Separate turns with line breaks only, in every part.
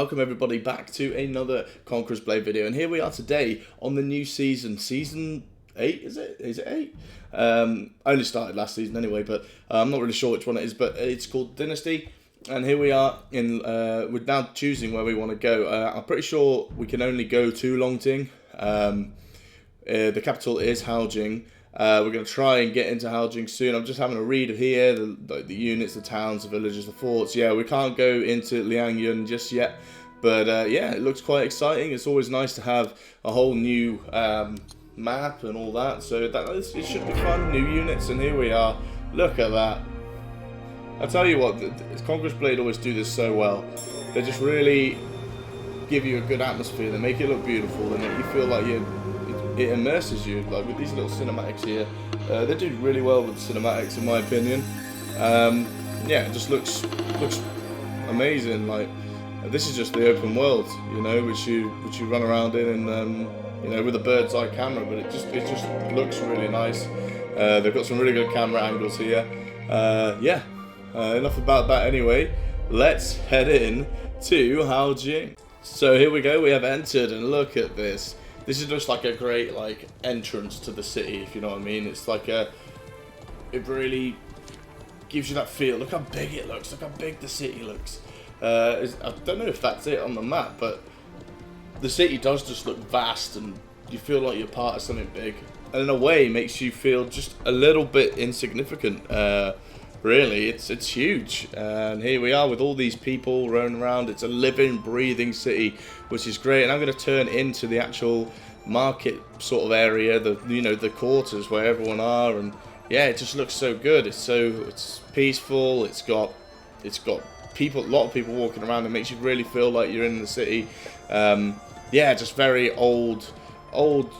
welcome everybody back to another Conqueror's Blade video, and here we are today on the new season 8, is it 8? I only started last season anyway, but I'm not really sure which one it is, but it's called Dynasty, and here we are in, we're now choosing where we want to go. I'm pretty sure we can only go to Longting. The capital is Haojing. We're going to try and get into Haojing soon. I'm just having a read here, the units, the towns, the villages, the forts. Yeah, we can't go into Liangyun just yet, but yeah, it looks quite exciting. It's always nice to have a whole new map and all that, so it should be fun, new units, and here we are. Look at that. I'll tell you what, Conqueror's Blade always do this so well. They just really give you a good atmosphere, they make it look beautiful, and you feel like it immerses you, like with these little cinematics here. They do really well with cinematics, in my opinion. Yeah, it just looks amazing. Like, this is just the open world, you know, which you run around in, and you know, with a bird's eye camera. But it just looks really nice. They've got some really good camera angles here. Yeah, enough about that anyway. Let's head in to Haojing. So here we go. We have entered, and look at this. This is just like a great entrance to the city, if you know what I mean. It's like it really gives you that feel. Look how big it looks. Look how big the city looks. I don't know if that's it on the map, but the city does just look vast, and you feel like you're part of something big. And in a way, makes you feel just a little bit insignificant. Really, it's huge, and here we are with all these people roaming around. It's a living, breathing city, which is great. And I'm going to turn into the actual market sort of area, the quarters where everyone are, and yeah, it just looks so good. It's peaceful. It's got people, a lot of people walking around. It makes you really feel like you're in the city. Yeah, just very old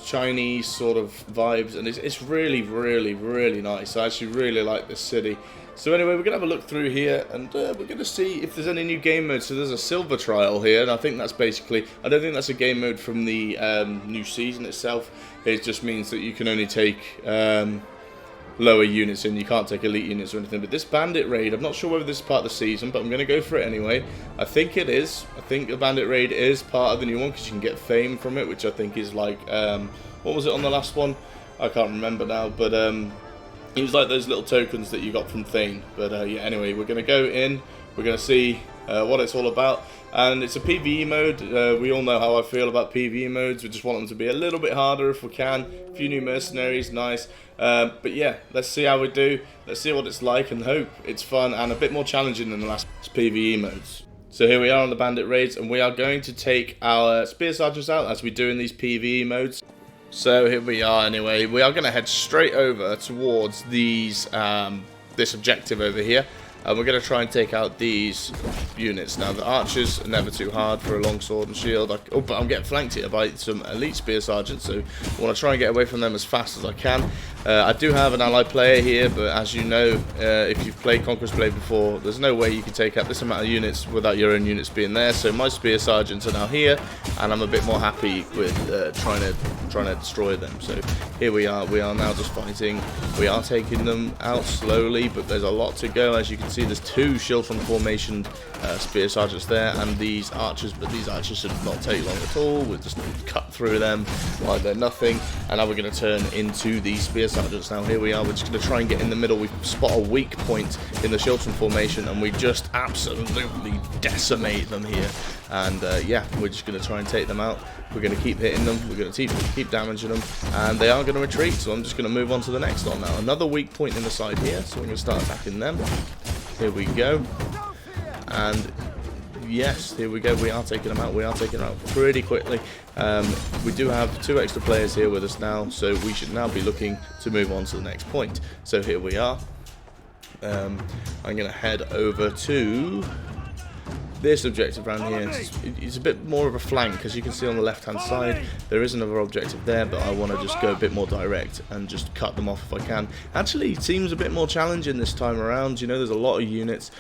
Chinese sort of vibes, and it's really nice. I actually really like this city. So anyway, we're going to have a look through here, and we're going to see if there's any new game modes. So there's a silver trial here, and I think that's basically, I don't think that's a game mode from the new season itself. It just means that you can only take lower units in. You can't take elite units or anything. But this bandit raid, I'm not sure whether this is part of the season, but I'm going to go for it anyway. I think it is. I think the bandit raid is part of the new one, because you can get fame from it, which I think is like, what was it on the last one? I can't remember now, but it was like those little tokens that you got from Thane. But yeah, anyway, we're going to go in, we're going to see what it's all about. And it's a PvE mode. We all know how I feel about PvE modes. We just want them to be a little bit harder if we can. A few new mercenaries, nice. But yeah, let's see how we do. Let's see what it's like, and hope it's fun and a bit more challenging than the last PvE modes. So here we are on the bandit raids, and we are going to take our spear sergeants out as we do in these PvE modes. So here we are anyway. We are going to head straight over towards these this objective over here. And we're going to try and take out these units. Now, the archers are never too hard for a long sword and shield. But I'm getting flanked here by some elite spear sergeants, so I want to try and get away from them as fast as I can. I do have an allied player here, but as you know, if you've played Conqueror's Blade before, there's no way you can take out this amount of units without your own units being there. So my spear sergeants are now here, and I'm a bit more happy with trying to destroy them. So here we are. We are now just fighting. We are taking them out slowly, but there's a lot to go. As you can see, there's two Schildtron formation spear sergeants there, and these archers, but these archers should not take long at all. We'll just cut through them like they're nothing, and now we're going to turn into these spear sergeants. Now here we are, we're just going to try and get in the middle. We spot a weak point in the Schildtron formation, and we just absolutely decimate them here. And yeah, we're just going to try and take them out. We're going to keep hitting them, we're going to keep damaging them, and they are going to retreat, so I'm just going to move on to the next one now. Another weak point in the side here, so we're going to start attacking them. Here we go, and yes, here we go. We are taking them out. We are taking them out pretty quickly. We do have 2 extra players here with us now, so we should now be looking to move on to the next point. So here we are. I'm going to head over to this objective around here. It's a bit more of a flank, as you can see on the left hand side. There is another objective there, but I want to just go a bit more direct and just cut them off if I can. Actually, it seems a bit more challenging this time around. You know, there's a lot of units.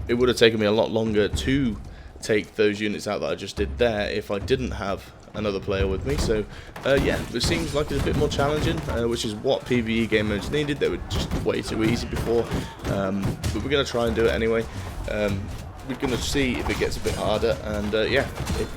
It would have taken me a lot longer to take those units out that I just did there if I didn't have another player with me. So yeah, it seems like it's a bit more challenging, which is what PvE game modes needed. They were just way too easy before, but we're going to try and do it anyway. we're going to see if it gets a bit harder, and yeah,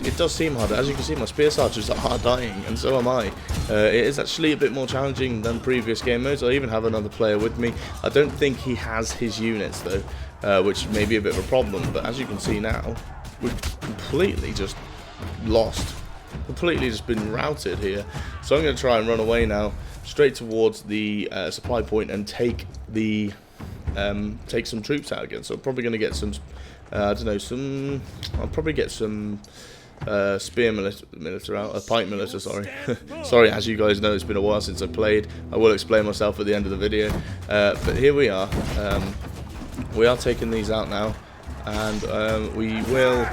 it does seem harder. As you can see, my spear archers are dying, and so am I. It is actually a bit more challenging than previous game modes. I even have another player with me. I don't think he has his units though, which may be a bit of a problem, but as you can see now, we've completely just lost. Completely just been routed here. So I'm going to try and run away now, straight towards the supply point, and take some troops out again. So I'm probably going to get some, I don't know, I'll probably get some spear militia out, pike militia, sorry. Sorry, as you guys know, it's been a while since I played. I will explain myself at the end of the video. But here we are. We are taking these out now, and we will...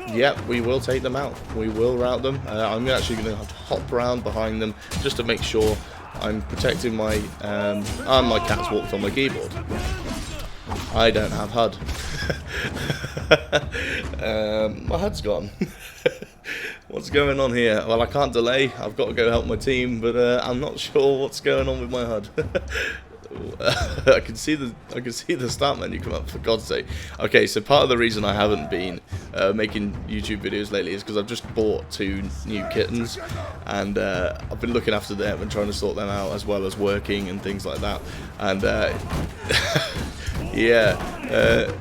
Yep, we will take them out. We will rout them. I'm actually going to have to hop around behind them just to make sure I'm protecting my... and my cat's walked on my keyboard. I don't have HUD. My HUD's gone. What's going on here? Well, I can't delay. I've got to go help my team, but I'm not sure what's going on with my HUD. I can see the start menu come up, for God's sake. Okay, so part of the reason I haven't been making YouTube videos lately is because I've just bought 2 new kittens, and I've been looking after them and trying to sort them out, as well as working and things like that. And yeah,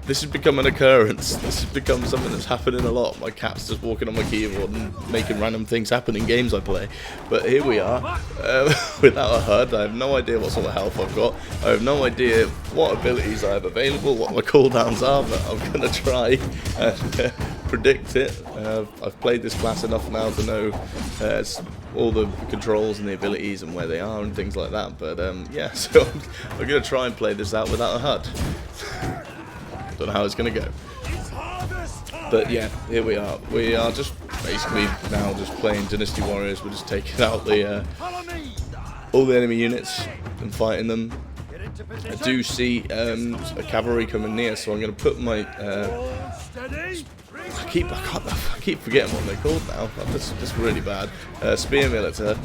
this has become an occurrence. This has become something that's happening a lot. My cat's just walking on my keyboard and making random things happen in games I play. But here we are, without a HUD. I have no idea what sort of health I've got. I have no idea what abilities I have available, what my cooldowns are, but I'm going to try and predict it. I've played this class enough now to know all the controls and the abilities and where they are and things like that. But yeah, so I'm going to try and play this out without a HUD. Don't know how it's going to go. But yeah, here we are. We are just basically now just playing Dynasty Warriors. We're just taking out the all the enemy units and fighting them. I do see a cavalry coming near, so I'm going to put my... I keep forgetting what they're called now. That's really bad. Spear militia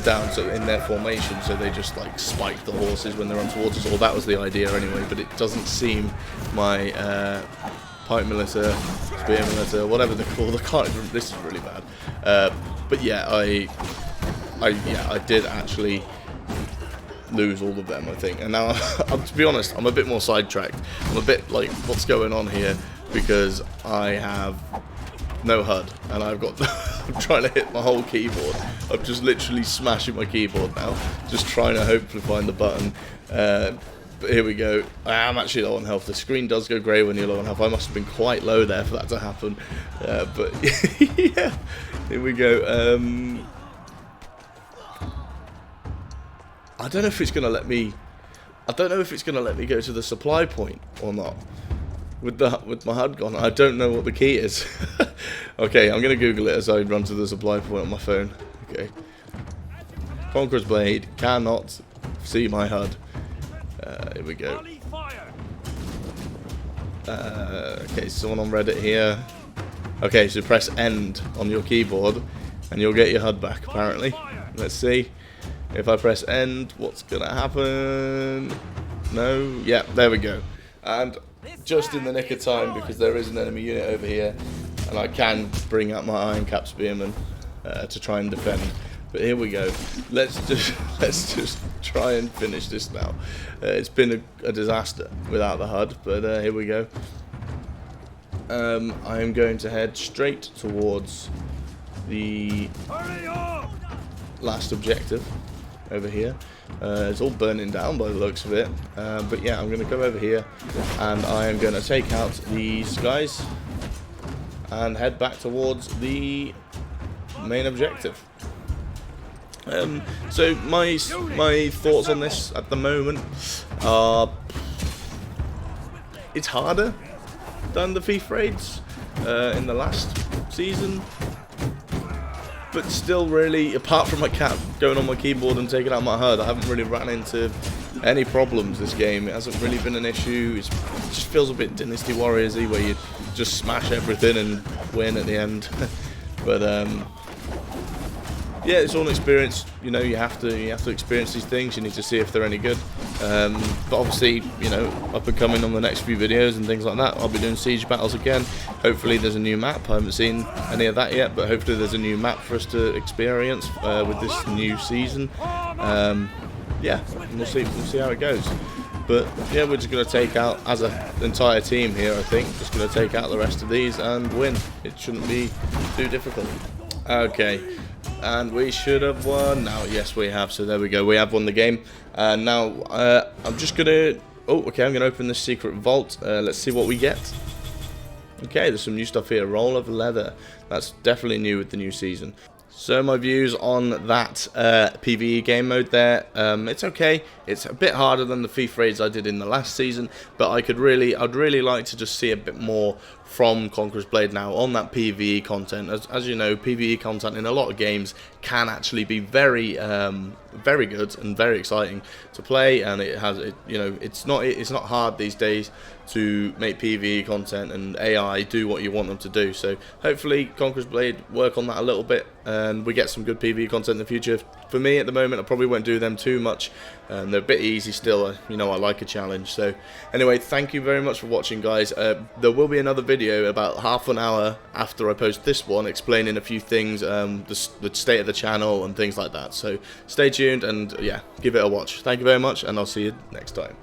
down in their formation, so they just like spike the horses when they run towards us. Or that was the idea anyway. But it doesn't seem my pike militia, spear militia, whatever they're called. I can't even. This is really bad. But yeah, I did actually lose all of them, I think. And now, to be honest, I'm a bit more sidetracked. I'm a bit like, what's going on here? Because I have no HUD, and I've got I'm trying to hit my whole keyboard. I'm just literally smashing my keyboard now, just trying to hopefully find the button. But here we go. I am actually low on health. The screen does go grey when you're low on health. I must have been quite low there for that to happen. But yeah, here we go. I don't know if it's gonna let me. I don't know if it's gonna let me go to the supply point or not. With my HUD gone, I don't know what the key is. Okay, I'm gonna Google it as I run to the supply point on my phone. Okay. Conqueror's Blade cannot see my HUD. Here we go. Okay, someone on Reddit here. Okay, so press end on your keyboard and you'll get your HUD back, apparently. Let's see. If I press end, what's gonna happen? No? Yeah, there we go. And just in the nick of time, because there is an enemy unit over here, and I can bring out my Iron Cap Spearmen to try and defend. But here we go. Let's just try and finish this now. It's been a disaster without the HUD, but here we go. I am going to head straight towards the last objective over here. It's all burning down by the looks of it, but yeah, I'm going to go over here and I am going to take out these guys and head back towards the main objective. So my thoughts on this at the moment are, it's harder than the thief raids in the last season. But still, really, apart from my cat going on my keyboard and taking out my HUD, I haven't really ran into any problems this game. It hasn't really been an issue. It just feels a bit Dynasty Warriors-y, where you just smash everything and win at the end. But, yeah, it's all an experience. You know, you have to experience these things. You need to see if they're any good. But obviously, you know, up and coming on the next few videos and things like that, I'll be doing siege battles again. Hopefully there's a new map. I haven't seen any of that yet, but hopefully there's a new map for us to experience with this new season. Yeah, and we'll see how it goes. But yeah, we're just going to take out, as an entire team here, I think, just going to take out the rest of these and win. It shouldn't be too difficult. Okay, and we should have won. Now, yes, we have. So there we go. We have won the game. And now I'm just going to... Oh, okay, I'm going to open this secret vault. Let's see what we get. Okay, there's some new stuff here. Roll of leather. That's definitely new with the new season. So my views on that PvE game mode there, it's okay. It's a bit harder than the FIFA raids I did in the last season, but I'd really like to just see a bit more from Conqueror's Blade now on that PvE content. As you know, PvE content in a lot of games can actually be very good and very exciting to play, and it's not hard these days to make PvE content and AI do what you want them to do. So hopefully Conqueror's Blade work on that a little bit and we get some good PvE content in the future. For me at the moment, I probably won't do them too much. They're a bit easy still. You know, I like a challenge. So anyway, thank you very much for watching, guys. There will be another video about half an hour after I post this one explaining a few things, the state of the channel and things like that. So stay tuned and yeah, give it a watch. Thank you very much, and I'll see you next time.